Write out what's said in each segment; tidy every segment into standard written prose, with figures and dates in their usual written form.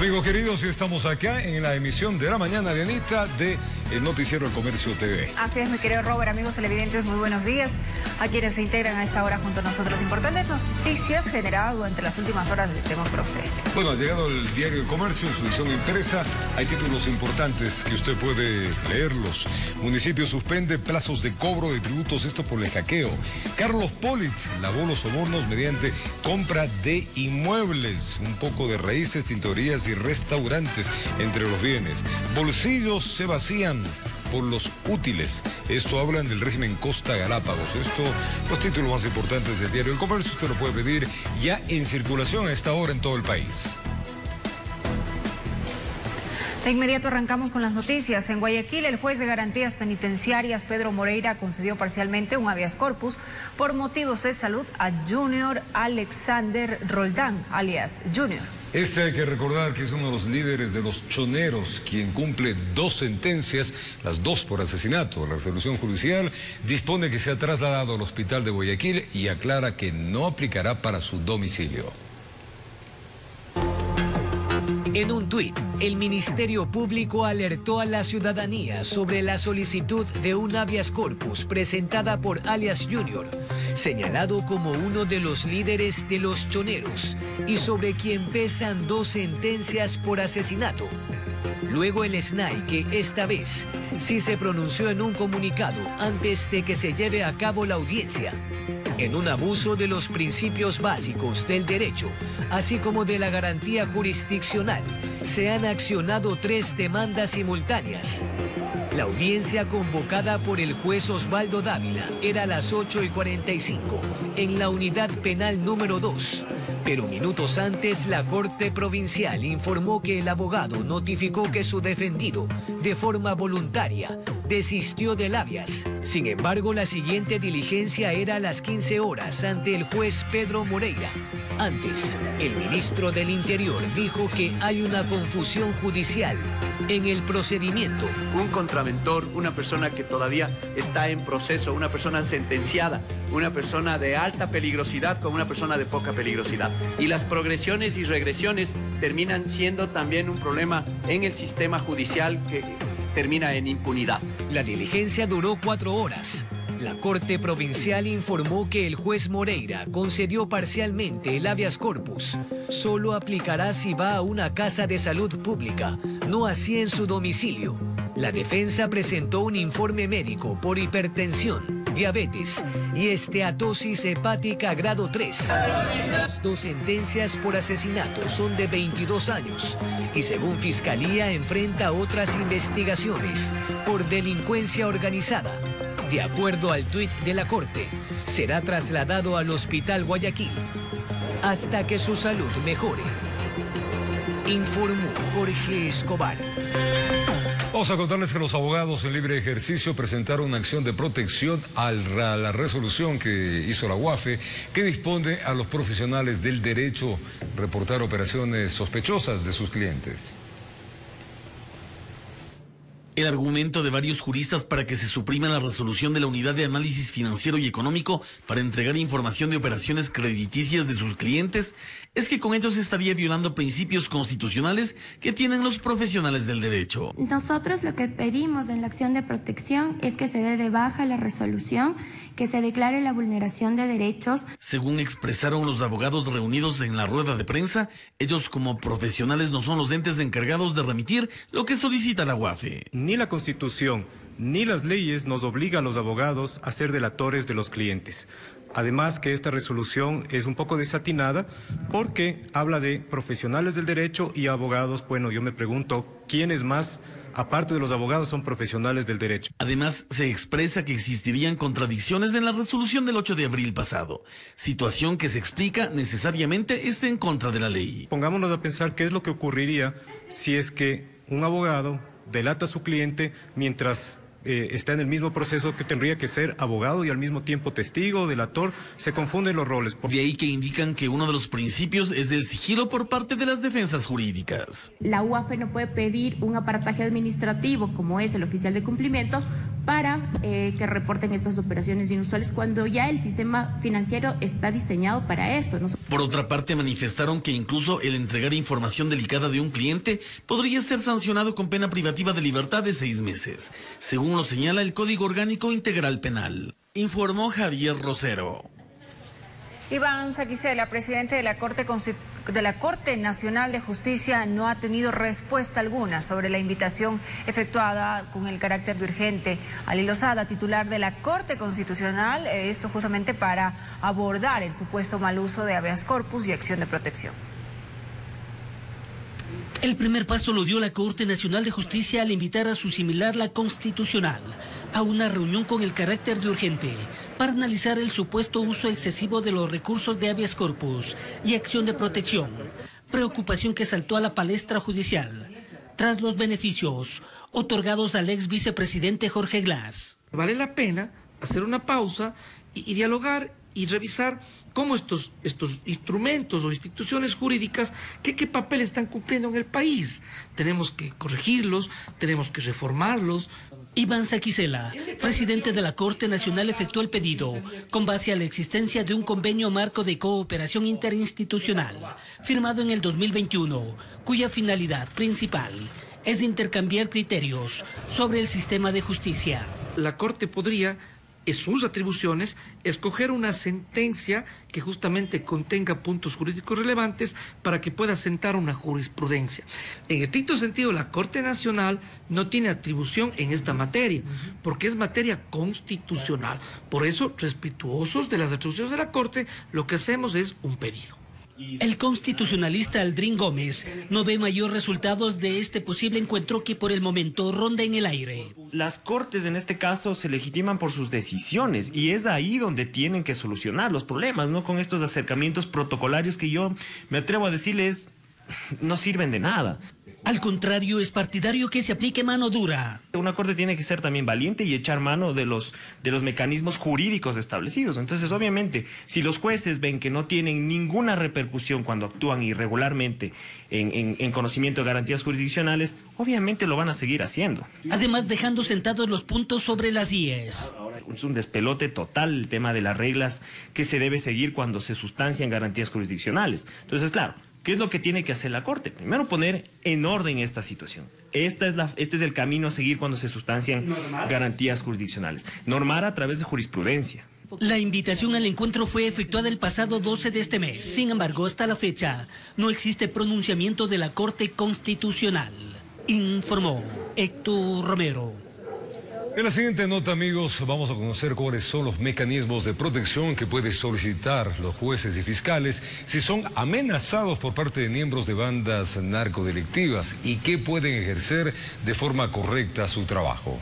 Amigos queridos, estamos acá en la emisión de la mañana de Anita de El Noticiero El Comercio TV. Así es, mi querido Robert. Amigos televidentes, muy buenos días a quienes se integran a esta hora junto a nosotros. Importantes noticias generadas durante las últimas horas que tenemos para ustedes. Bueno, ha llegado el Diario El Comercio en su edición impresa. Hay títulos importantes que usted puede leerlos. Municipio suspende plazos de cobro de tributos, esto por el hackeo. Carlos Polit lavó los sobornos mediante compra de inmuebles. Un poco de raíces, tintorerías y restaurantes entre los bienes. Bolsillos se vacían por los útiles. Esto hablan del régimen Costa Galápagos. Los títulos más importantes del Diario El Comercio, usted lo puede pedir ya en circulación a esta hora en todo el país. De inmediato arrancamos con las noticias. En Guayaquil, el juez de garantías penitenciarias, Pedro Moreira, concedió parcialmente un habeas corpus por motivos de salud a Junior Alexander Roldán, alias Junior. Hay que recordar que es uno de los líderes de los choneros, quien cumple 2 sentencias, las 2 por asesinato. La resolución judicial dispone que sea trasladado al hospital de Guayaquil y aclara que no aplicará para su domicilio. En un tuit, el Ministerio Público alertó a la ciudadanía sobre la solicitud de un habeas corpus presentada por alias Junior, señalado como uno de los líderes de los choneros y sobre quien pesan 2 sentencias por asesinato. Luego el SNAI, que esta vez sí se pronunció en un comunicado antes de que se lleve a cabo la audiencia. En un abuso de los principios básicos del derecho, así como de la garantía jurisdiccional, se han accionado 3 demandas simultáneas. La audiencia convocada por el juez Osvaldo Dávila era a las 8:45 en la unidad penal número 2. Pero minutos antes, la Corte Provincial informó que el abogado notificó que su defendido, de forma voluntaria, desistió del habeas. Sin embargo, la siguiente diligencia era a las 15 horas ante el juez Pedro Moreira. Antes, el ministro del Interior dijo que hay una confusión judicial en el procedimiento. Un contraventor, una persona que todavía está en proceso, una persona sentenciada, una persona de alta peligrosidad con una persona de poca peligrosidad. Y las progresiones y regresiones terminan siendo también un problema en el sistema judicial que termina en impunidad. La diligencia duró 4 horas. La Corte Provincial informó que el juez Moreira concedió parcialmente el habeas corpus. Solo aplicará si va a una casa de salud pública, no así en su domicilio. La defensa presentó un informe médico por hipertensión, diabetes y esteatosis hepática grado 3. Las 2 sentencias por asesinato son de 22 años y según Fiscalía enfrenta otras investigaciones por delincuencia organizada. De acuerdo al tuit de la Corte, será trasladado al Hospital Guayaquil hasta que su salud mejore. Informó Jorge Escobar. Vamos a contarles que los abogados en libre ejercicio presentaron una acción de protección a la resolución que hizo la UAFE, que dispone a los profesionales del derecho reportar operaciones sospechosas de sus clientes. El argumento de varios juristas para que se suprima la resolución de la Unidad de Análisis Financiero y Económico para entregar información de operaciones crediticias de sus clientes es que con ello se estaría violando principios constitucionales que tienen los profesionales del derecho. Nosotros lo que pedimos en la acción de protección es que se dé de baja la resolución, que se declare la vulneración de derechos. Según expresaron los abogados reunidos en la rueda de prensa, ellos como profesionales no son los entes encargados de remitir lo que solicita la UAFE. Ni la Constitución ni las leyes nos obligan a los abogados a ser delatores de los clientes. Además que esta resolución es un poco desatinada porque habla de profesionales del derecho y abogados. Bueno, yo me pregunto, ¿quiénes más, aparte de los abogados, son profesionales del derecho? Además, se expresa que existirían contradicciones en la resolución del 8 de abril pasado, situación que se explica necesariamente esté en contra de la ley. Pongámonos a pensar qué es lo que ocurriría si es que un abogado delata a su cliente mientras está en el mismo proceso que tendría que ser abogado y al mismo tiempo testigo, delator. Se confunden los roles. De ahí que indican que uno de los principios es el sigilo por parte de las defensas jurídicas. La UAFE no puede pedir un aparataje administrativo como es el oficial de cumplimiento para que reporten estas operaciones inusuales cuando ya el sistema financiero está diseñado para eso. Por otra parte, manifestaron que incluso el entregar información delicada de un cliente podría ser sancionado con pena privativa de libertad de 6 meses, según lo señala el Código Orgánico Integral Penal. Informó Javier Rosero. Iván Saquicela, presidente de la Corte Nacional de Justicia, no ha tenido respuesta alguna sobre la invitación efectuada con el carácter de urgente a Lili Lozada, titular de la Corte Constitucional, esto justamente para abordar el supuesto mal uso de habeas corpus y acción de protección. El primer paso lo dio la Corte Nacional de Justicia al invitar a su similar, la Constitucional, a una reunión con el carácter de urgente para analizar el supuesto uso excesivo de los recursos de habeas corpus y acción de protección, preocupación que saltó a la palestra judicial tras los beneficios otorgados al ex vicepresidente Jorge Glass. Vale la pena hacer una pausa y dialogar y revisar cómo estos instrumentos o instituciones jurídicas, qué papel están cumpliendo en el país. Tenemos que corregirlos, tenemos que reformarlos. Iván Saquicela, presidente de la Corte Nacional, efectuó el pedido con base a la existencia de un convenio marco de cooperación interinstitucional firmado en el 2021, cuya finalidad principal es intercambiar criterios sobre el sistema de justicia. La Corte podría, en sus atribuciones, escoger una sentencia que justamente contenga puntos jurídicos relevantes para que pueda sentar una jurisprudencia. En estricto sentido, la Corte Nacional no tiene atribución en esta materia, porque es materia constitucional. Por eso, respetuosos de las atribuciones de la Corte, lo que hacemos es un pedido. El constitucionalista Aldrin Gómez no ve mayor resultados de este posible encuentro que por el momento ronda en el aire. Las cortes en este caso se legitiman por sus decisiones y es ahí donde tienen que solucionar los problemas, no con estos acercamientos protocolarios que yo me atrevo a decirles no sirven de nada. Al contrario, es partidario que se aplique mano dura. Una corte tiene que ser también valiente y echar mano de los mecanismos jurídicos establecidos. Entonces, obviamente, si los jueces ven que no tienen ninguna repercusión cuando actúan irregularmente en conocimiento de garantías jurisdiccionales, obviamente lo van a seguir haciendo. Además, dejando sentados los puntos sobre las IES. Es un despelote total el tema de las reglas que se debe seguir cuando se sustancian garantías jurisdiccionales. Entonces, claro, ¿qué es lo que tiene que hacer la Corte? Primero, poner en orden esta situación. Este es el camino a seguir cuando se sustancian garantías jurisdiccionales. Normar a través de jurisprudencia. La invitación al encuentro fue efectuada el pasado 12 de este mes. Sin embargo, hasta la fecha, no existe pronunciamiento de la Corte Constitucional. Informó Héctor Romero. En la siguiente nota, amigos, vamos a conocer cuáles son los mecanismos de protección que pueden solicitar los jueces y fiscales si son amenazados por parte de miembros de bandas narcodelictivas y qué pueden ejercer de forma correcta su trabajo.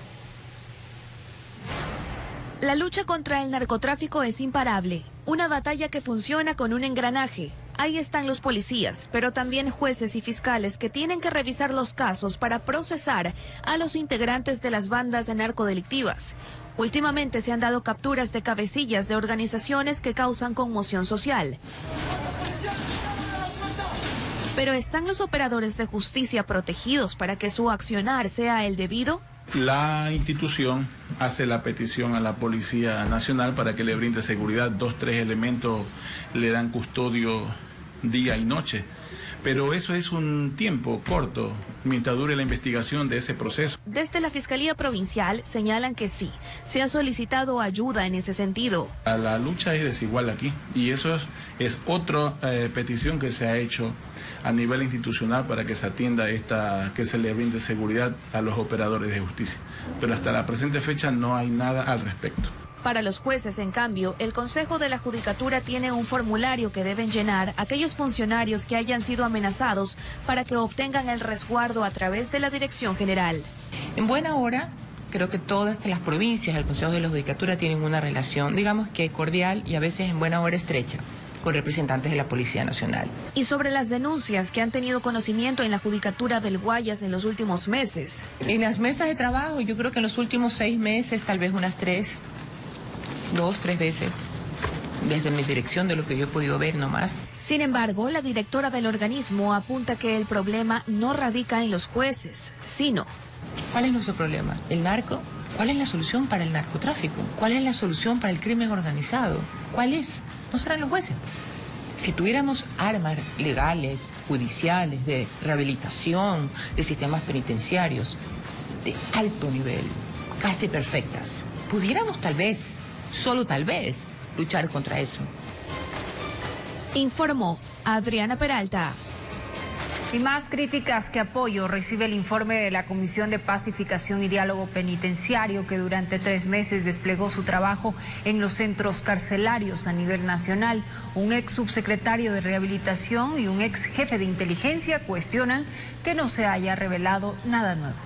La lucha contra el narcotráfico es imparable, una batalla que funciona con un engranaje. Ahí están los policías, pero también jueces y fiscales que tienen que revisar los casos para procesar a los integrantes de las bandas narcodelictivas. Últimamente se han dado capturas de cabecillas de organizaciones que causan conmoción social. Pero ¿están los operadores de justicia protegidos para que su accionar sea el debido? La institución hace la petición a la Policía Nacional para que le brinde seguridad. 2, 3 elementos le dan custodio día y noche. Pero eso es un tiempo corto mientras dure la investigación de ese proceso. Desde la Fiscalía Provincial señalan que sí, se ha solicitado ayuda en ese sentido. La lucha es desigual aquí y eso es otra petición que se ha hecho a nivel institucional para que se atienda que se le brinde seguridad a los operadores de justicia. Pero hasta la presente fecha no hay nada al respecto. Para los jueces, en cambio, el Consejo de la Judicatura tiene un formulario que deben llenar aquellos funcionarios que hayan sido amenazados para que obtengan el resguardo a través de la Dirección General. En buena hora, creo que todas las provincias del Consejo de la Judicatura tienen una relación, digamos que cordial y a veces en buena hora estrecha, con representantes de la Policía Nacional. Y sobre las denuncias que han tenido conocimiento en la Judicatura del Guayas en los últimos meses. En las mesas de trabajo, yo creo que en los últimos 6 meses, tal vez unas 2, 3 veces, desde mi dirección, de lo que yo he podido ver, no más. Sin embargo, la directora del organismo apunta que el problema no radica en los jueces, sino... ¿Cuál es nuestro problema? ¿El narco? ¿Cuál es la solución para el narcotráfico? ¿Cuál es la solución para el crimen organizado? ¿Cuál es? No serán los jueces, pues. Si tuviéramos armas legales, judiciales, de rehabilitación, de sistemas penitenciarios de alto nivel, casi perfectas, pudiéramos tal vez, solo tal vez, luchar contra eso. Informó Adriana Peralta. Y más críticas que apoyo recibe el informe de la Comisión de Pacificación y Diálogo Penitenciario, que durante 3 meses desplegó su trabajo en los centros carcelarios a nivel nacional. Un ex subsecretario de Rehabilitación y un ex jefe de inteligencia cuestionan que no se haya revelado nada nuevo.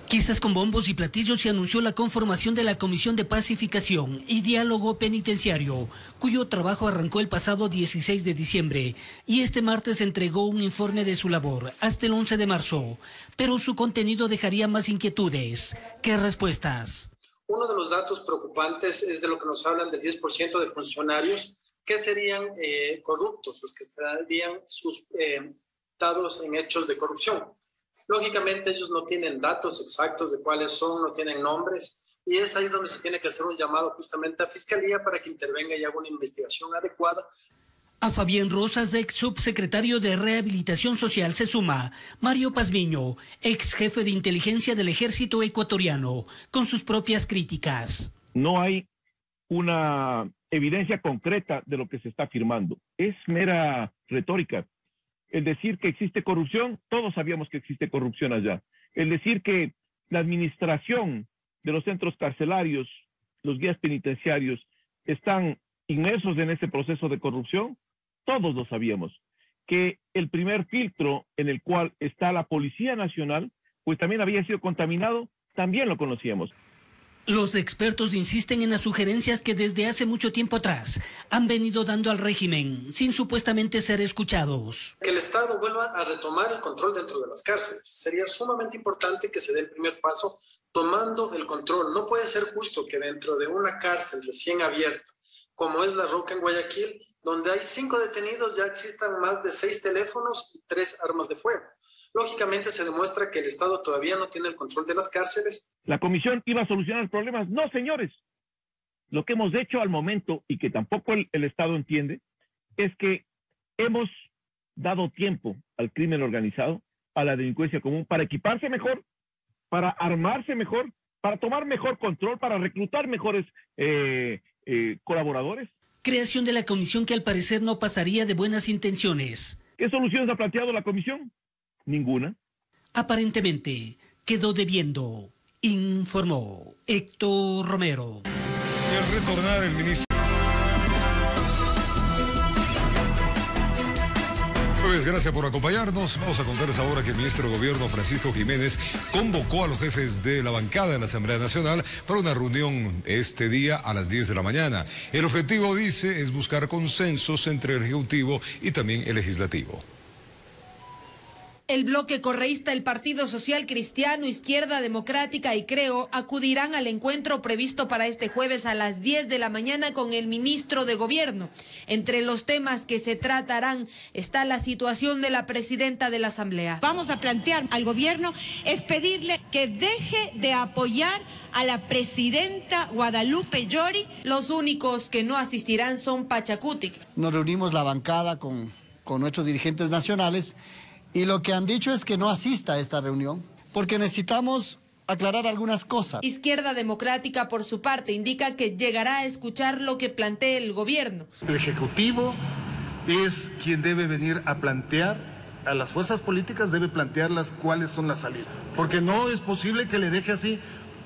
Quizás con bombos y platillos se anunció la conformación de la Comisión de Pacificación y Diálogo Penitenciario, cuyo trabajo arrancó el pasado 16 de diciembre y este martes entregó un informe de su labor hasta el 11 de marzo, pero su contenido dejaría más inquietudes que respuestas. Uno de los datos preocupantes es de lo que nos hablan del 10% de funcionarios que serían corruptos, los que estarían suscitados en hechos de corrupción. Lógicamente ellos no tienen datos exactos de cuáles son, no tienen nombres, y es ahí donde se tiene que hacer un llamado justamente a Fiscalía para que intervenga y haga una investigación adecuada. A Fabián Rosas, ex subsecretario de Rehabilitación Social, se suma Mario Pazmiño, ex jefe de inteligencia del Ejército Ecuatoriano, con sus propias críticas. No hay una evidencia concreta de lo que se está afirmando. Es mera retórica. El decir que existe corrupción, todos sabíamos que existe corrupción allá. El decir que la administración de los centros carcelarios, los guías penitenciarios, están inmersos en ese proceso de corrupción, todos lo sabíamos. Que el primer filtro en el cual está la Policía Nacional, pues también había sido contaminado, también lo conocíamos. Los expertos insisten en las sugerencias que desde hace mucho tiempo atrás han venido dando al régimen, sin supuestamente ser escuchados. Que el Estado vuelva a retomar el control dentro de las cárceles. Sería sumamente importante que se dé el primer paso tomando el control. No puede ser justo que dentro de una cárcel recién abierta, como es La Roca en Guayaquil, donde hay 5 detenidos, ya existan más de 6 teléfonos y 3 armas de fuego. Lógicamente se demuestra que el Estado todavía no tiene el control de las cárceles. ¿La comisión iba a solucionar problemas? No, señores. Lo que hemos hecho al momento, y que tampoco el Estado entiende, es que hemos dado tiempo al crimen organizado, a la delincuencia común, para equiparse mejor, para armarse mejor, para tomar mejor control, para reclutar mejores colaboradores. Creación de la comisión que al parecer no pasaría de buenas intenciones. ¿Qué soluciones ha planteado la comisión? Ninguna. Aparentemente quedó debiendo, informó Héctor Romero. Y al retornar el ministro. Pues gracias por acompañarnos. Vamos a contarles ahora que el ministro de Gobierno, Francisco Jiménez, convocó a los jefes de la bancada en la Asamblea Nacional para una reunión este día a las 10 de la mañana. El objetivo, dice, es buscar consensos entre el Ejecutivo y también el Legislativo. El bloque correísta, el Partido Social Cristiano, Izquierda Democrática y Creo acudirán al encuentro previsto para este jueves a las 10 de la mañana con el ministro de Gobierno. Entre los temas que se tratarán está la situación de la presidenta de la Asamblea. Vamos a plantear al gobierno es pedirle que deje de apoyar a la presidenta Guadalupe Llori. Los únicos que no asistirán son Pachacutic. Nos reunimos la bancada con nuestros dirigentes nacionales. Y lo que han dicho es que no asista a esta reunión, porque necesitamos aclarar algunas cosas. Izquierda Democrática, por su parte, indica que llegará a escuchar lo que plantee el gobierno. El Ejecutivo es quien debe venir a plantear, a las fuerzas políticas debe plantearlas cuáles son las salidas. Porque no es posible que le deje así,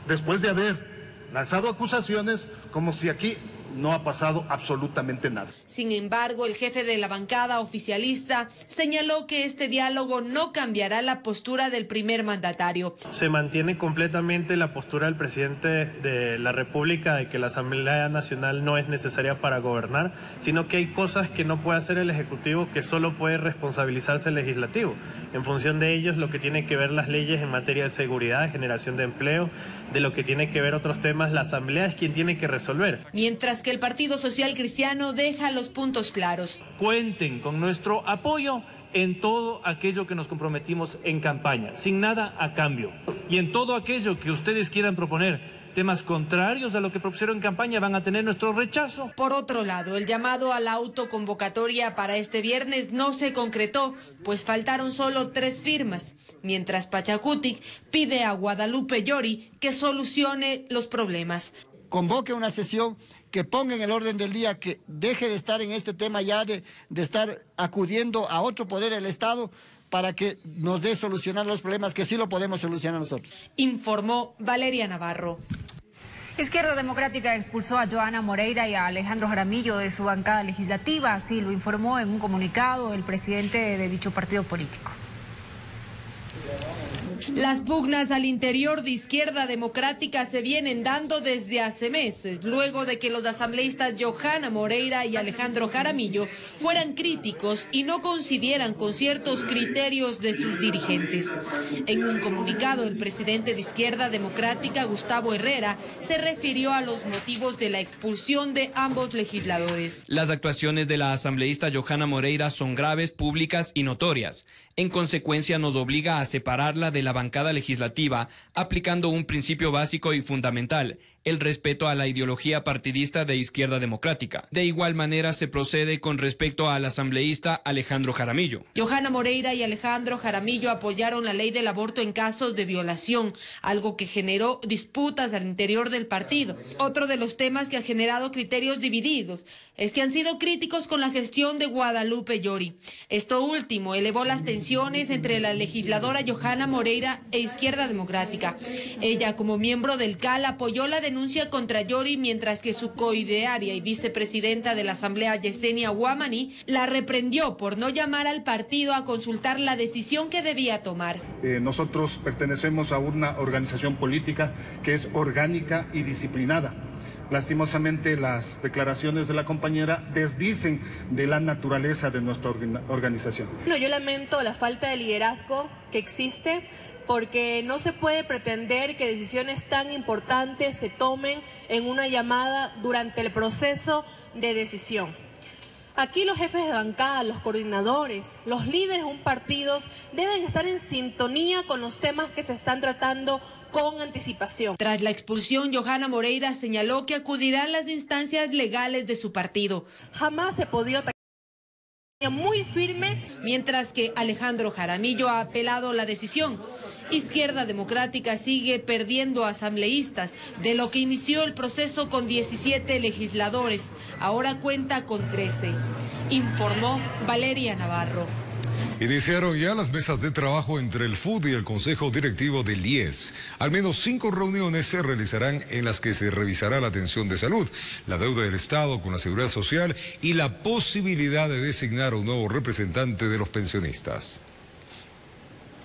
después de haber lanzado acusaciones, como si aquí no ha pasado absolutamente nada. Sin embargo, el jefe de la bancada oficialista señaló que este diálogo no cambiará la postura del primer mandatario. Se mantiene completamente la postura del presidente de la República de que la Asamblea Nacional no es necesaria para gobernar, sino que hay cosas que no puede hacer el Ejecutivo, que solo puede responsabilizarse el Legislativo. En función de ellos, lo que tiene que ver las leyes en materia de seguridad, de generación de empleo, de lo que tiene que ver otros temas, la Asamblea es quien tiene que resolver. Mientras que el Partido Social Cristiano deja los puntos claros. Cuenten con nuestro apoyo en todo aquello que nos comprometimos en campaña, sin nada a cambio. Y en todo aquello que ustedes quieran proponer, temas contrarios a lo que propusieron en campaña, van a tener nuestro rechazo. Por otro lado, el llamado a la autoconvocatoria para este viernes no se concretó, pues faltaron solo 3 firmas, mientras Pachacutic pide a Guadalupe Llori que solucione los problemas. Convoque una sesión, que ponga en el orden del día, que deje de estar en este tema ya de estar acudiendo a otro poder del Estado para que nos dé solucionar los problemas que sí lo podemos solucionar nosotros. Informó Valeria Navarro. Izquierda Democrática expulsó a Johanna Moreira y a Alejandro Jaramillo de su bancada legislativa, así lo informó en un comunicado el presidente de dicho partido político. Las pugnas al interior de Izquierda Democrática se vienen dando desde hace meses, luego de que los asambleístas Johanna Moreira y Alejandro Jaramillo fueran críticos y no coincidieran con ciertos criterios de sus dirigentes. En un comunicado, el presidente de Izquierda Democrática, Gustavo Herrera, se refirió a los motivos de la expulsión de ambos legisladores. Las actuaciones de la asambleísta Johanna Moreira son graves, públicas y notorias. En consecuencia, nos obliga a separarla de la bancada legislativa, aplicando un principio básico y fundamental, el respeto a la ideología partidista de Izquierda Democrática. De igual manera se procede con respecto al asambleísta Alejandro Jaramillo. Johanna Moreira y Alejandro Jaramillo apoyaron la ley del aborto en casos de violación, algo que generó disputas al interior del partido. Otro de los temas que ha generado criterios divididos es que han sido críticos con la gestión de Guadalupe Llori. Esto último elevó las tensiones entre la legisladora Johanna Moreira e Izquierda Democrática. Ella, como miembro del CAL, apoyó la denuncia contra Llori, mientras que su coidearia y vicepresidenta de la Asamblea, Yesenia Guamani, la reprendió por no llamar al partido a consultar la decisión que debía tomar. Nosotros pertenecemos a una organización política que es orgánica y disciplinada. Lastimosamente, las declaraciones de la compañera desdicen de la naturaleza de nuestra organización. No, yo lamento la falta de liderazgo que existe, porque no se puede pretender que decisiones tan importantes se tomen en una llamada durante el proceso de decisión. Aquí los jefes de bancada, los coordinadores, los líderes de un partido deben estar en sintonía con los temas que se están tratando con anticipación. Tras la expulsión, Johanna Moreira señaló que acudirá a las instancias legales de su partido. Jamás se podía atacar muy firme, mientras que Alejandro Jaramillo ha apelado la decisión. Izquierda Democrática sigue perdiendo asambleístas, de lo que inició el proceso con 17 legisladores. Ahora cuenta con 13. Informó Valeria Navarro. Iniciaron ya las mesas de trabajo entre el FUD y el Consejo Directivo del IES. Al menos 5 reuniones se realizarán en las que se revisará la atención de salud, la deuda del Estado con la Seguridad Social y la posibilidad de designar a un nuevo representante de los pensionistas.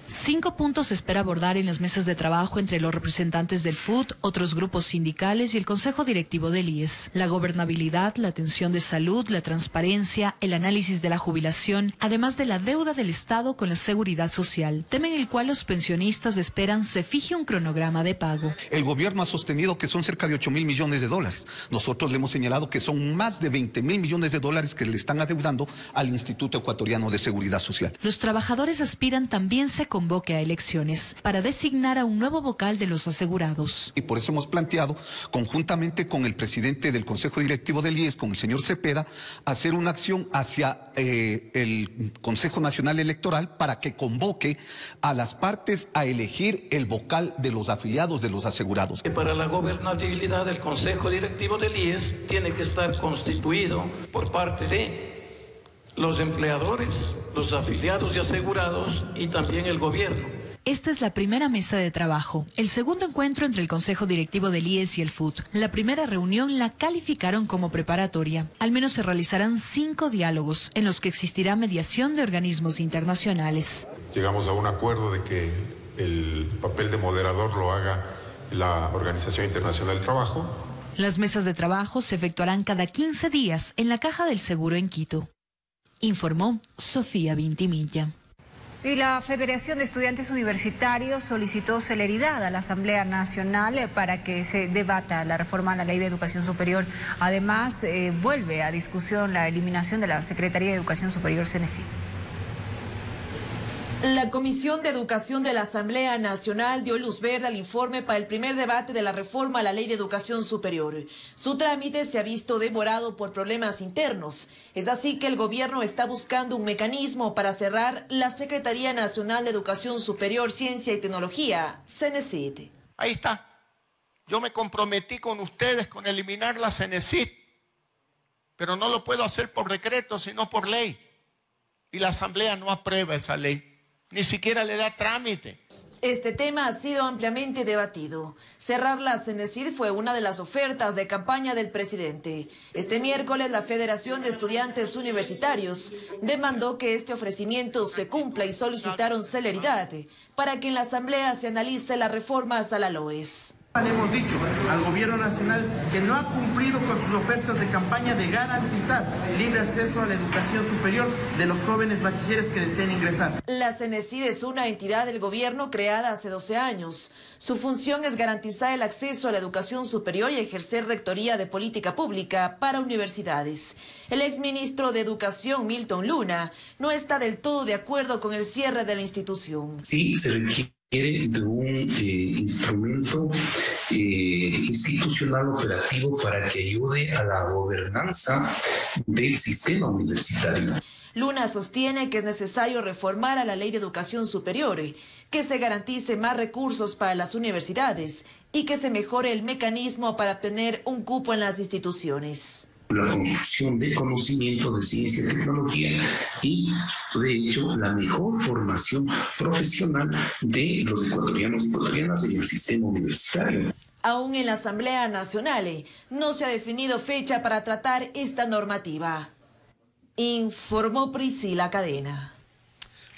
5 puntos se espera abordar en las mesas de trabajo entre los representantes del FUD, otros grupos sindicales y el Consejo Directivo del IES. La gobernabilidad, la atención de salud, la transparencia, el análisis de la jubilación, además de la deuda del Estado con la Seguridad Social, tema en el cual los pensionistas esperan se fije un cronograma de pago. El gobierno ha sostenido que son cerca de 8.000 millones de dólares. Nosotros le hemos señalado que son más de 20.000 millones de dólares que le están adeudando al Instituto Ecuatoriano de Seguridad Social. Los trabajadores aspiran también se convoque a elecciones para designar a un nuevo vocal de los asegurados. Y por eso hemos planteado, conjuntamente con el presidente del Consejo Directivo del IES, con el señor Cepeda, hacer una acción hacia el Consejo Nacional Electoral para que convoque a las partes a elegir el vocal de los afiliados de los asegurados. Para la gobernabilidad del Consejo Directivo del IES tiene que estar constituido por parte de los empleadores, los afiliados y asegurados y también el gobierno. Esta es la primera mesa de trabajo, el segundo encuentro entre el Consejo Directivo del IES y el FUD. La primera reunión la calificaron como preparatoria. Al menos se realizarán 5 diálogos en los que existirá mediación de organismos internacionales. Llegamos a un acuerdo de que el papel de moderador lo haga la Organización Internacional del Trabajo. Las mesas de trabajo se efectuarán cada 15 días en la Caja del Seguro en Quito. Informó Sofía Vintimilla. Y la Federación de Estudiantes Universitarios solicitó celeridad a la Asamblea Nacional para que se debata la reforma a la Ley de Educación Superior. Además, vuelve a discusión la eliminación de la Secretaría de Educación Superior, CENESID. La Comisión de Educación de la Asamblea Nacional dio luz verde al informe para el primer debate de la reforma a la Ley de Educación Superior. Su trámite se ha visto demorado por problemas internos. Es así que el gobierno está buscando un mecanismo para cerrar la Secretaría Nacional de Educación Superior, Ciencia y Tecnología, CENESID. Ahí está. Yo me comprometí con ustedes con eliminar la CENESID, pero no lo puedo hacer por decreto, sino por ley. Y la Asamblea no aprueba esa ley. Ni siquiera le da trámite. Este tema ha sido ampliamente debatido. Cerrar la CENESID fue una de las ofertas de campaña del presidente. Este miércoles la Federación de Estudiantes Universitarios demandó que este ofrecimiento se cumpla y solicitaron celeridad para que en la Asamblea se analice las reformas a la LOES. Le hemos dicho al gobierno nacional que no ha cumplido con sus ofertas de campaña de garantizar libre acceso a la educación superior de los jóvenes bachilleres que deseen ingresar. La CENESID es una entidad del gobierno creada hace 12 años. Su función es garantizar el acceso a la educación superior y ejercer rectoría de política pública para universidades. El exministro de Educación, Milton Luna, no está del todo de acuerdo con el cierre de la institución. Sí, se requiere de un instrumento institucional operativo para que ayude a la gobernanza del sistema universitario. Luna sostiene que es necesario reformar a la Ley de Educación Superior, que se garantice más recursos para las universidades y que se mejore el mecanismo para obtener un cupo en las instituciones. La construcción de conocimiento de ciencia y tecnología y, de hecho, la mejor formación profesional de los ecuatorianos y ecuatorianas en el sistema universitario. Aún en la Asamblea Nacional no se ha definido fecha para tratar esta normativa, informó Priscila Cadena.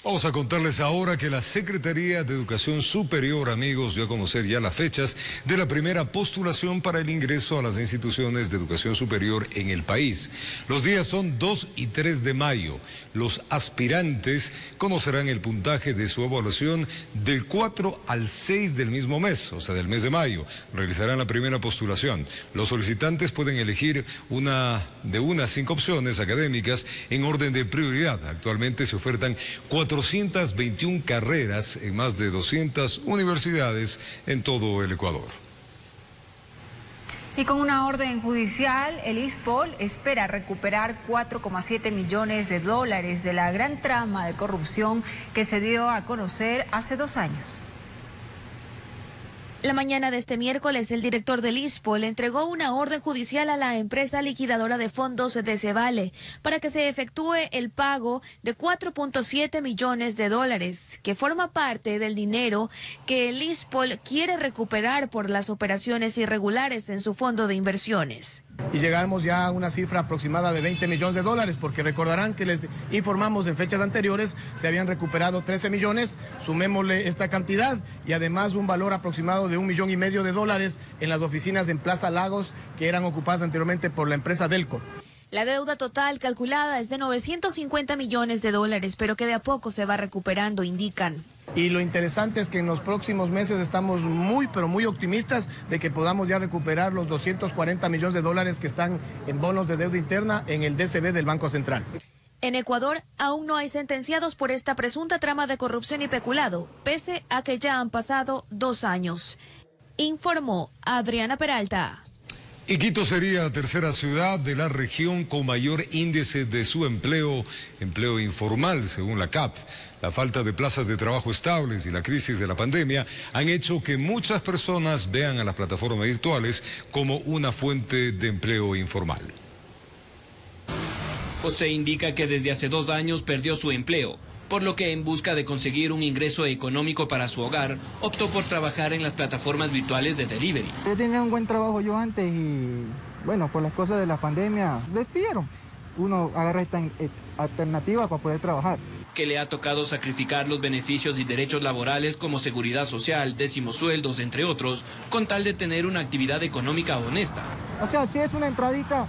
Vamos a contarles ahora que la Secretaría de Educación Superior, amigos, dio a conocer ya las fechas de la primera postulación para el ingreso a las instituciones de educación superior en el país. Los días son 2 y 3 de mayo. Los aspirantes conocerán el puntaje de su evaluación del 4 al 6 del mismo mes, o sea, del mes de mayo. Realizarán la primera postulación. Los solicitantes pueden elegir una de unas 5 opciones académicas en orden de prioridad. Actualmente se ofertan 421 carreras en más de 200 universidades en todo el Ecuador. Y con una orden judicial, el ISPOL espera recuperar 4,7 millones de dólares de la gran trama de corrupción que se dio a conocer hace 2 años. La mañana de este miércoles, el director del ISPOL entregó una orden judicial a la empresa liquidadora de fondos de Cevale para que se efectúe el pago de 4,7 millones de dólares, que forma parte del dinero que el ISPOL quiere recuperar por las operaciones irregulares en su fondo de inversiones. Y llegamos ya a una cifra aproximada de 20 millones de dólares, porque recordarán que les informamos en fechas anteriores se habían recuperado 13 millones, sumémosle esta cantidad y además un valor aproximado de 1,5 millones de dólares en las oficinas en Plaza Lagos que eran ocupadas anteriormente por la empresa Delco. La deuda total calculada es de 950 millones de dólares, pero que de a poco se va recuperando, indican. Y lo interesante es que en los próximos meses estamos pero muy optimistas de que podamos ya recuperar los 240 millones de dólares que están en bonos de deuda interna en el DCB del Banco Central. En Ecuador aún no hay sentenciados por esta presunta trama de corrupción y peculado, pese a que ya han pasado 2 años. Informó Adriana Peralta. Quito sería la tercera ciudad de la región con mayor índice de subempleo, empleo informal, según la CAP. La falta de plazas de trabajo estables y la crisis de la pandemia han hecho que muchas personas vean a las plataformas virtuales como una fuente de empleo informal. José indica que desde hace 2 años perdió su empleo, por lo que en busca de conseguir un ingreso económico para su hogar, optó por trabajar en las plataformas virtuales de delivery. Yo tenía un buen trabajo yo antes y, bueno, por las cosas de la pandemia, despidieron. Uno agarra esta alternativa para poder trabajar. Que le ha tocado sacrificar los beneficios y derechos laborales como seguridad social, décimos sueldos, entre otros, con tal de tener una actividad económica honesta. O sea, sí es una entradita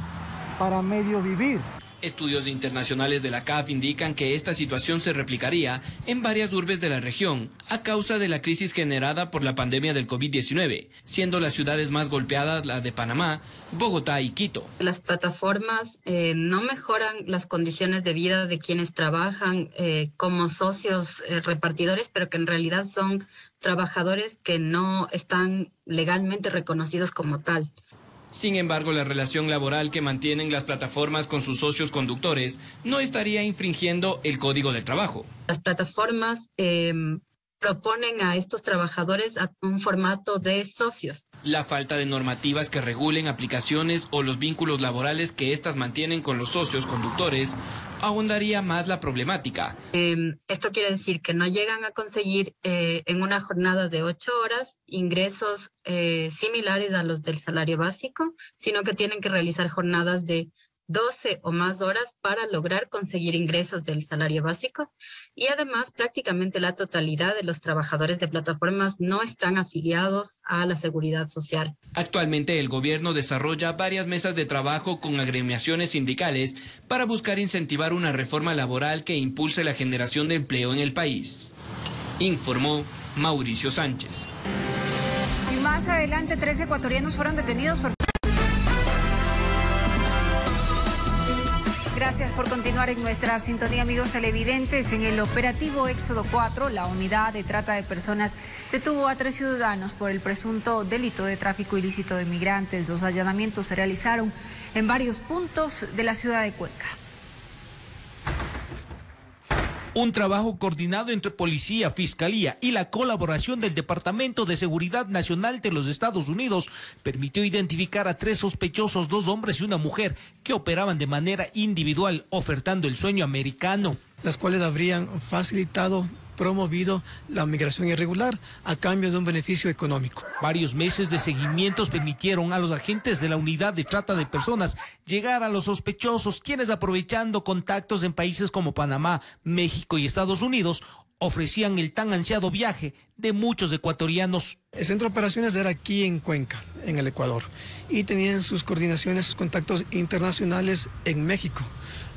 para medio vivir. Estudios internacionales de la CAF indican que esta situación se replicaría en varias urbes de la región a causa de la crisis generada por la pandemia del COVID-19, siendo las ciudades más golpeadas la de Panamá, Bogotá y Quito. Las plataformas no mejoran las condiciones de vida de quienes trabajan como socios repartidores, pero que en realidad son trabajadores que no están legalmente reconocidos como tal. Sin embargo, la relación laboral que mantienen las plataformas con sus socios conductores no estaría infringiendo el Código del Trabajo. Las plataformas proponen a estos trabajadores a un formato de socios. La falta de normativas que regulen aplicaciones o los vínculos laborales que éstas mantienen con los socios conductores ahondaría más la problemática. Esto quiere decir que no llegan a conseguir en una jornada de 8 horas ingresos similares a los del salario básico, sino que tienen que realizar jornadas de 12 o más horas para lograr conseguir ingresos del salario básico, y además prácticamente la totalidad de los trabajadores de plataformas no están afiliados a la seguridad social. Actualmente el gobierno desarrolla varias mesas de trabajo con agremiaciones sindicales para buscar incentivar una reforma laboral que impulse la generación de empleo en el país. Informó Mauricio Sánchez. Y más adelante 3 ecuatorianos fueron detenidos por... Gracias por continuar en nuestra sintonía, amigos televidentes. En el operativo Éxodo 4, la unidad de trata de personas detuvo a 3 ciudadanos por el presunto delito de tráfico ilícito de migrantes. Los allanamientos se realizaron en varios puntos de la ciudad de Cuenca. Un trabajo coordinado entre policía, fiscalía y la colaboración del Departamento de Seguridad Nacional de los Estados Unidos permitió identificar a 3 sospechosos, 2 hombres y una mujer, que operaban de manera individual, ofertando el sueño americano. Las cuales habrían facilitado, promovido la migración irregular a cambio de un beneficio económico. Varios meses de seguimientos permitieron a los agentes de la unidad de trata de personas llegar a los sospechosos, quienes, aprovechando contactos en países como Panamá, México y Estados Unidos, ofrecían el tan ansiado viaje de muchos ecuatorianos. El centro de operaciones era aquí en Cuenca, en el Ecuador, y tenían sus coordinaciones, sus contactos internacionales en México,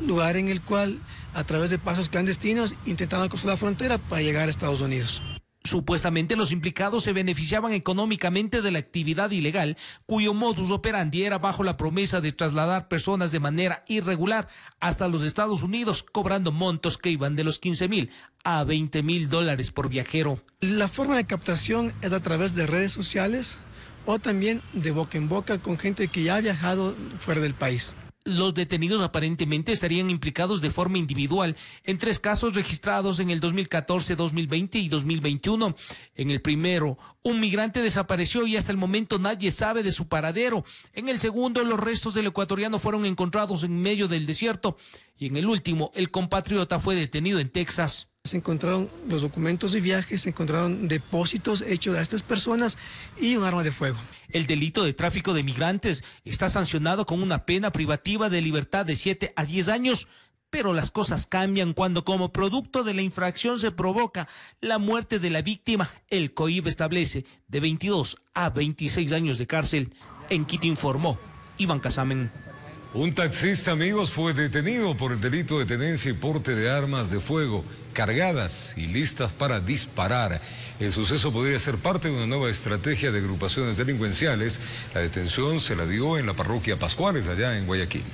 lugar en el cual, a través de pasos clandestinos, intentaban cruzar la frontera para llegar a Estados Unidos. Supuestamente los implicados se beneficiaban económicamente de la actividad ilegal, cuyo modus operandi era bajo la promesa de trasladar personas de manera irregular hasta los Estados Unidos, cobrando montos que iban de los $15,000 a $20,000 por viajero. La forma de captación es a través de redes sociales o también de boca en boca con gente que ya ha viajado fuera del país. Los detenidos aparentemente estarían implicados de forma individual en 3 casos registrados en el 2014, 2020 y 2021. En el primero, un migrante desapareció y hasta el momento nadie sabe de su paradero. En el segundo, los restos del ecuatoriano fueron encontrados en medio del desierto. Y en el último, el compatriota fue detenido en Texas. Se encontraron los documentos de viaje, se encontraron depósitos hechos a estas personas y un arma de fuego. El delito de tráfico de migrantes está sancionado con una pena privativa de libertad de 7 a 10 años, pero las cosas cambian cuando, como producto de la infracción, se provoca la muerte de la víctima. El COIB establece de 22 a 26 años de cárcel. En Quito informó Iván Casamen. Un taxista, amigos, fue detenido por el delito de tenencia y porte de armas de fuego cargadas y listas para disparar. El suceso podría ser parte de una nueva estrategia de agrupaciones delincuenciales. La detención se la dio en la parroquia Pascuales, allá en Guayaquil.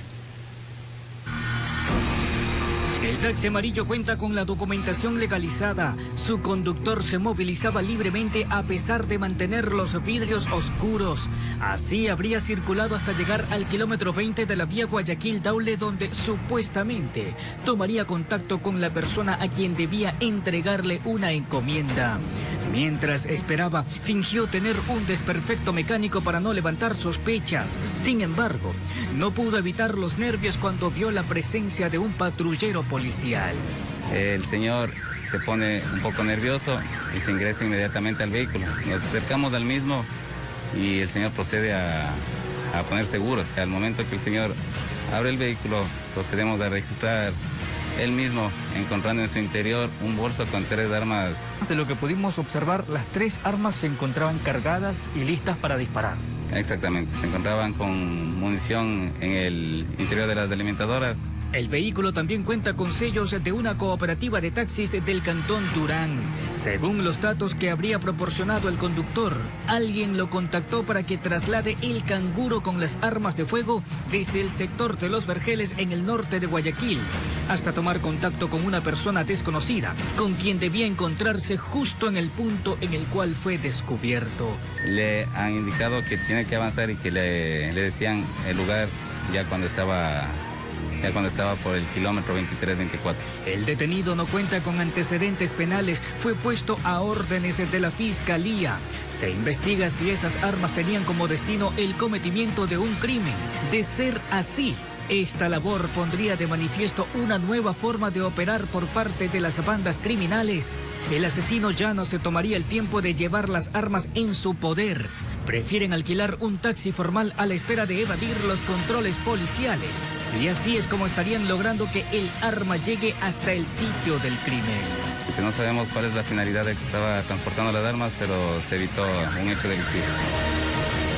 El taxi amarillo cuenta con la documentación legalizada. Su conductor se movilizaba libremente a pesar de mantener los vidrios oscuros. Así habría circulado hasta llegar al kilómetro 20 de la vía Guayaquil-Daule, donde supuestamente tomaría contacto con la persona a quien debía entregarle una encomienda. Mientras esperaba, fingió tener un desperfecto mecánico para no levantar sospechas. Sin embargo, no pudo evitar los nervios cuando vio la presencia de un patrullero policial. El señor se pone un poco nervioso y se ingresa inmediatamente al vehículo. Nos acercamos al mismo y el señor procede a poner seguros. Al momento que el señor abre el vehículo, procedemos a registrar él mismo, encontrando en su interior un bolso con 3 armas. De lo que pudimos observar, las 3 armas se encontraban cargadas y listas para disparar. Exactamente, se encontraban con munición en el interior de las delimitadoras El vehículo también cuenta con sellos de una cooperativa de taxis del cantón Durán. Según los datos que habría proporcionado el conductor, alguien lo contactó para que traslade el canguro con las armas de fuego desde el sector de Los Vergeles en el norte de Guayaquil, hasta tomar contacto con una persona desconocida, con quien debía encontrarse justo en el punto en el cual fue descubierto. Le han indicado que tiene que avanzar y que le decían el lugar ya cuando estaba por el kilómetro 23-24. El detenido no cuenta con antecedentes penales, fue puesto a órdenes de la Fiscalía. Se investiga si esas armas tenían como destino el cometimiento de un crimen. De ser así, esta labor pondría de manifiesto una nueva forma de operar por parte de las bandas criminales. El asesino ya no se tomaría el tiempo de llevar las armas en su poder. Prefieren alquilar un taxi formal a la espera de evadir los controles policiales. Y así es como estarían logrando que el arma llegue hasta el sitio del crimen. Porque no sabemos cuál es la finalidad de que estaba transportando las armas, pero se evitó un hecho delictivo.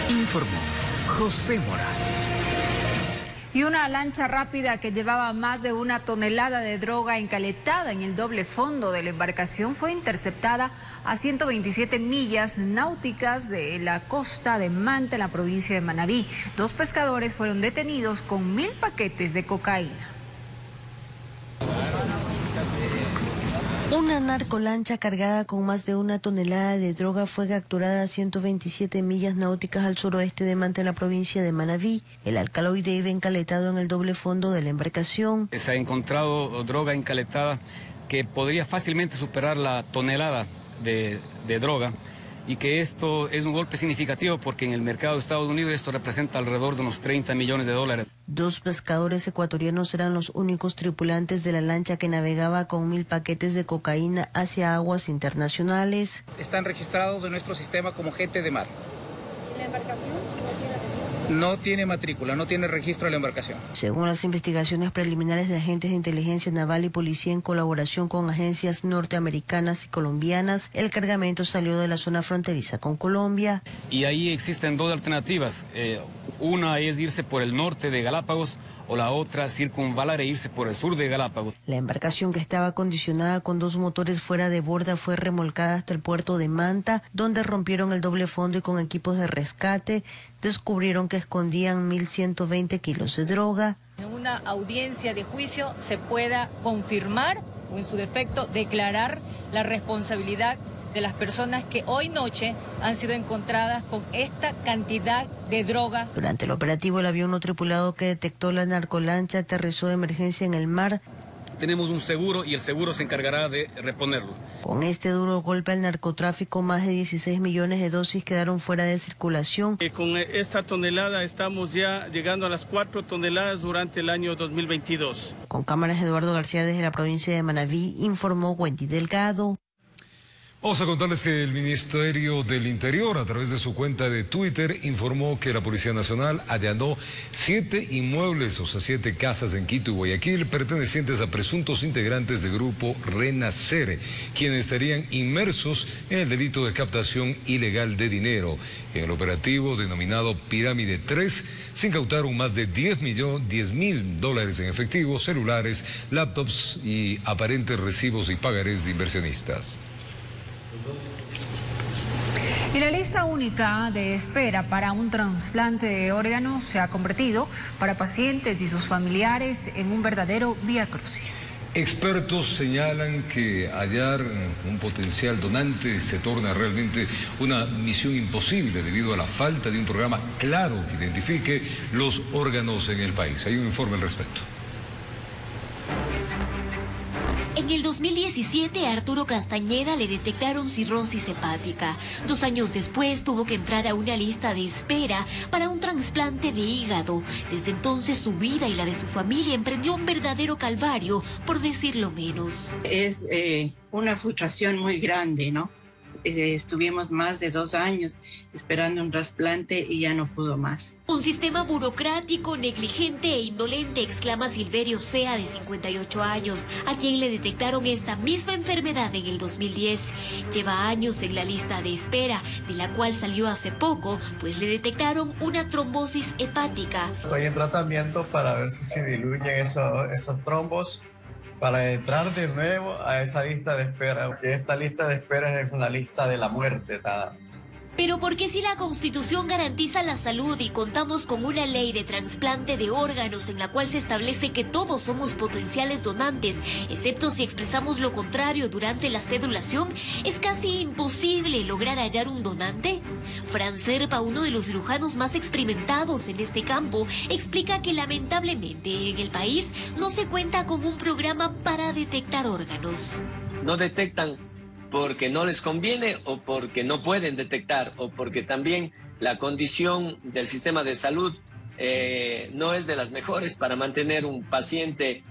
Informó José Morales. Y una lancha rápida que llevaba más de 1 tonelada de droga encaletada en el doble fondo de la embarcación fue interceptada a 127 millas náuticas de la costa de Manta, en la provincia de Manabí. 2 pescadores fueron detenidos con 1000 paquetes de cocaína. Una narcolancha cargada con más de 1 tonelada de droga fue capturada a 127 millas náuticas al suroeste de Manta, en la provincia de Manabí. El alcaloide iba encaletado en el doble fondo de la embarcación. Se ha encontrado droga encaletada que podría fácilmente superar la tonelada de droga, y que esto es un golpe significativo porque en el mercado de Estados Unidos esto representa alrededor de unos 30 millones de dólares. 2 pescadores ecuatorianos eran los únicos tripulantes de la lancha que navegaba con 1000 paquetes de cocaína hacia aguas internacionales. Están registrados en nuestro sistema como gente de mar. ¿La embarcación no tiene matrícula, no tiene registro de la embarcación? Según las investigaciones preliminares de agentes de inteligencia naval y policía en colaboración con agencias norteamericanas y colombianas, el cargamento salió de la zona fronteriza con Colombia. Y ahí existen 2 alternativas. Una es irse por el norte de Galápagos, o la otra circunvalar e irse por el sur de Galápagos. La embarcación, que estaba acondicionada con 2 motores fuera de borda, fue remolcada hasta el puerto de Manta, donde rompieron el doble fondo y con equipos de rescate descubrieron que escondían 1120 kilos de droga. En una audiencia de juicio se pueda confirmar o, en su defecto, declarar la responsabilidad de las personas que hoy noche han sido encontradas con esta cantidad de droga. Durante el operativo, el avión no tripulado que detectó la narcolancha aterrizó de emergencia en el mar. Tenemos un seguro y el seguro se encargará de reponerlo. Con este duro golpe al narcotráfico, más de 16 millones de dosis quedaron fuera de circulación. Con esta tonelada estamos ya llegando a las 4 toneladas durante el año 2022. Con cámaras, Eduardo García desde la provincia de Manabí, informó Wendy Delgado. Vamos a contarles que el Ministerio del Interior, a través de su cuenta de Twitter, informó que la Policía Nacional allanó 7 inmuebles, o sea, 7 casas en Quito y Guayaquil, pertenecientes a presuntos integrantes del grupo Renacer, quienes estarían inmersos en el delito de captación ilegal de dinero. En el operativo denominado Pirámide 3, se incautaron más de 10.000 dólares en efectivo, celulares, laptops y aparentes recibos y pagarés de inversionistas. Y la lista única de espera para un trasplante de órganos se ha convertido para pacientes y sus familiares en un verdadero viacrucis. Expertos señalan que hallar un potencial donante se torna realmente una misión imposible debido a la falta de un programa claro que identifique los órganos en el país. Hay un informe al respecto. En el 2017 a Arturo Castañeda le detectaron cirrosis hepática. 2 años después tuvo que entrar a una lista de espera para un trasplante de hígado. Desde entonces su vida y la de su familia emprendió un verdadero calvario, por decirlo menos. Es una frustración muy grande, ¿no? estuvimos más de 2 años esperando un trasplante y ya no pudo más. Un sistema burocrático, negligente e indolente, exclama Silverio Sea, de 58 años, a quien le detectaron esta misma enfermedad en el 2010. Lleva años en la lista de espera, de la cual salió hace poco, pues le detectaron una trombosis hepática. Estoy en tratamiento para ver si se diluyen esos trombos, para entrar de nuevo a esa lista de espera, porque esta lista de espera es una lista de la muerte, nada más. Pero ¿por qué si la Constitución garantiza la salud y contamos con una ley de trasplante de órganos en la cual se establece que todos somos potenciales donantes, excepto si expresamos lo contrario durante la cedulación, es casi imposible lograr hallar un donante? Fran Serpa, uno de los cirujanos más experimentados en este campo, explica que lamentablemente en el país no se cuenta con un programa para detectar órganos. No detectan porque no les conviene o porque no pueden detectar o porque también la condición del sistema de salud no es de las mejores para mantener un paciente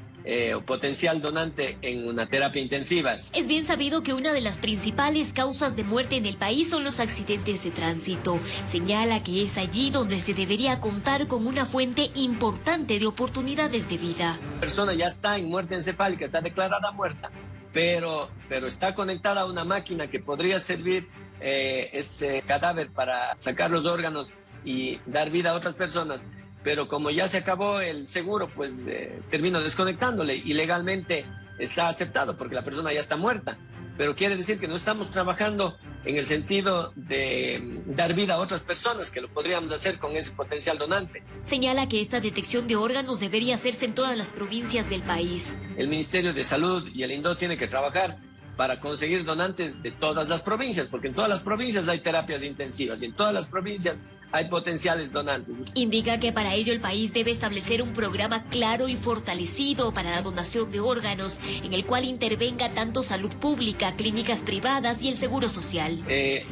o potencial donante en una terapia intensiva. Es bien sabido que una de las principales causas de muerte en el país son los accidentes de tránsito. Señala que es allí donde se debería contar con una fuente importante de oportunidades de vida. La persona ya está en muerte encefálica, está declarada muerta, pero está conectada a una máquina que podría servir ese cadáver para sacar los órganos y dar vida a otras personas. Pero como ya se acabó el seguro, pues termino desconectándole y legalmente está aceptado porque la persona ya está muerta. Pero quiere decir que no estamos trabajando en el sentido de dar vida a otras personas, que lo podríamos hacer con ese potencial donante. Señala que esta detección de órganos debería hacerse en todas las provincias del país. El Ministerio de Salud y el INDO tienen que trabajar para conseguir donantes de todas las provincias, porque en todas las provincias hay terapias intensivas y en todas las provincias hay potenciales donantes. Indica que para ello el país debe establecer un programa claro y fortalecido para la donación de órganos, en el cual intervenga tanto salud pública, clínicas privadas y el seguro social.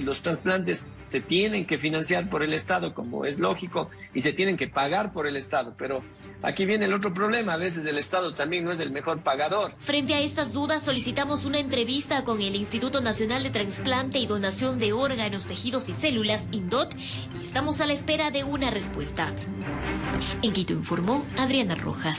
Los trasplantes se tienen que financiar por el Estado, como es lógico, y se tienen que pagar por el Estado, pero aquí viene el otro problema, a veces el Estado también no es el mejor pagador. Frente a estas dudas solicitamos una entrevista con el Instituto Nacional de Trasplante y Donación de Órganos, Tejidos y Células, INDOT, y estamos a la espera de una respuesta. En Quito informó Adriana Rojas.